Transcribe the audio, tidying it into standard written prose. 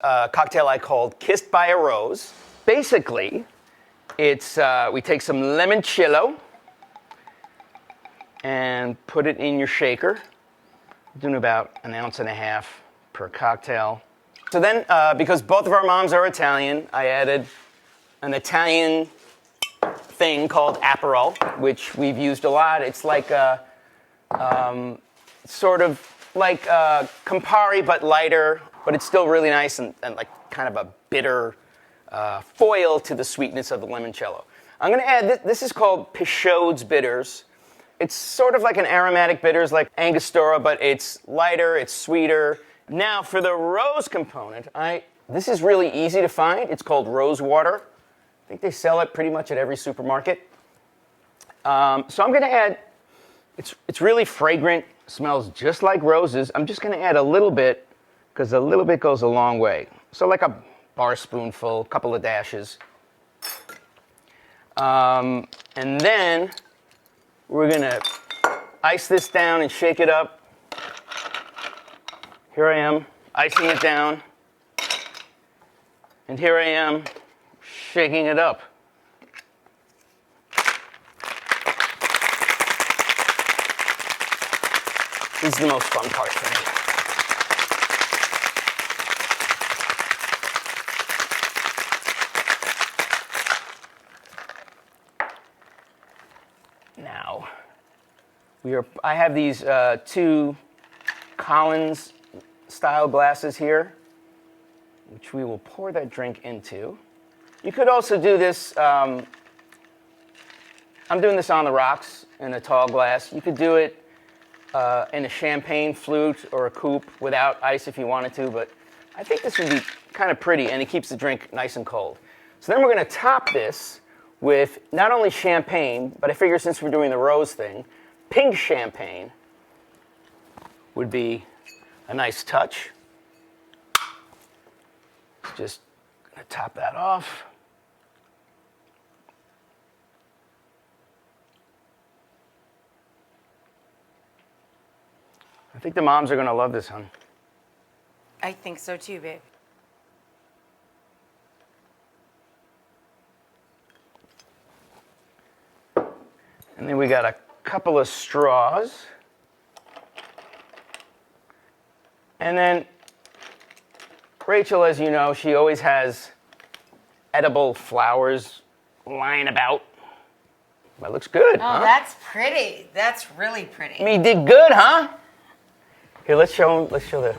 A cocktail I called Kissed by a Rose. Basically, it's we take some limoncello and put it in your shaker. Doing about 1.5 ounces per cocktail. So then, because both of our moms are Italian, I added an Italian thing called Aperol, which we've used a lot. It's like a sort of like Campari, but lighter, but it's still really nice and like kind of a bitter foil to the sweetness of the limoncello. I'm going to add, this is called Peychaud's Bitters. It's sort of like an aromatic bitters like Angostura, but it's lighter, it's sweeter. Now for the rose component, this is really easy to find. It's called rose water. I think they sell it pretty much at every supermarket. So I'm going to add, it's really fragrant, smells just like roses. I'm just going to add a little bit, because a little bit goes a long way. So like a bar spoonful, a couple of dashes. And then we're going to ice this down and shake it up. Here I am, icing it down. And here I am, shaking it up. This is the most fun part for me. Now, I have these 2 Collins style glasses here, which we will pour that drink into. You could also do this, I'm doing this on the rocks in a tall glass. You could do it in a champagne flute or a coupe without ice if you wanted to, but I think this would be kind of pretty and it keeps the drink nice and cold. So then we're going to top this with not only champagne, but I figure since we're doing the rose thing, pink champagne would be a nice touch. Just going to top that off. I think the moms are going to love this, hon. I think so too, babe. And then we got a couple of straws. And then Rachel, as you know, she always has edible flowers lying about. That looks good, huh? Oh, that's pretty. That's really pretty. Me did good, huh? Here, let's show the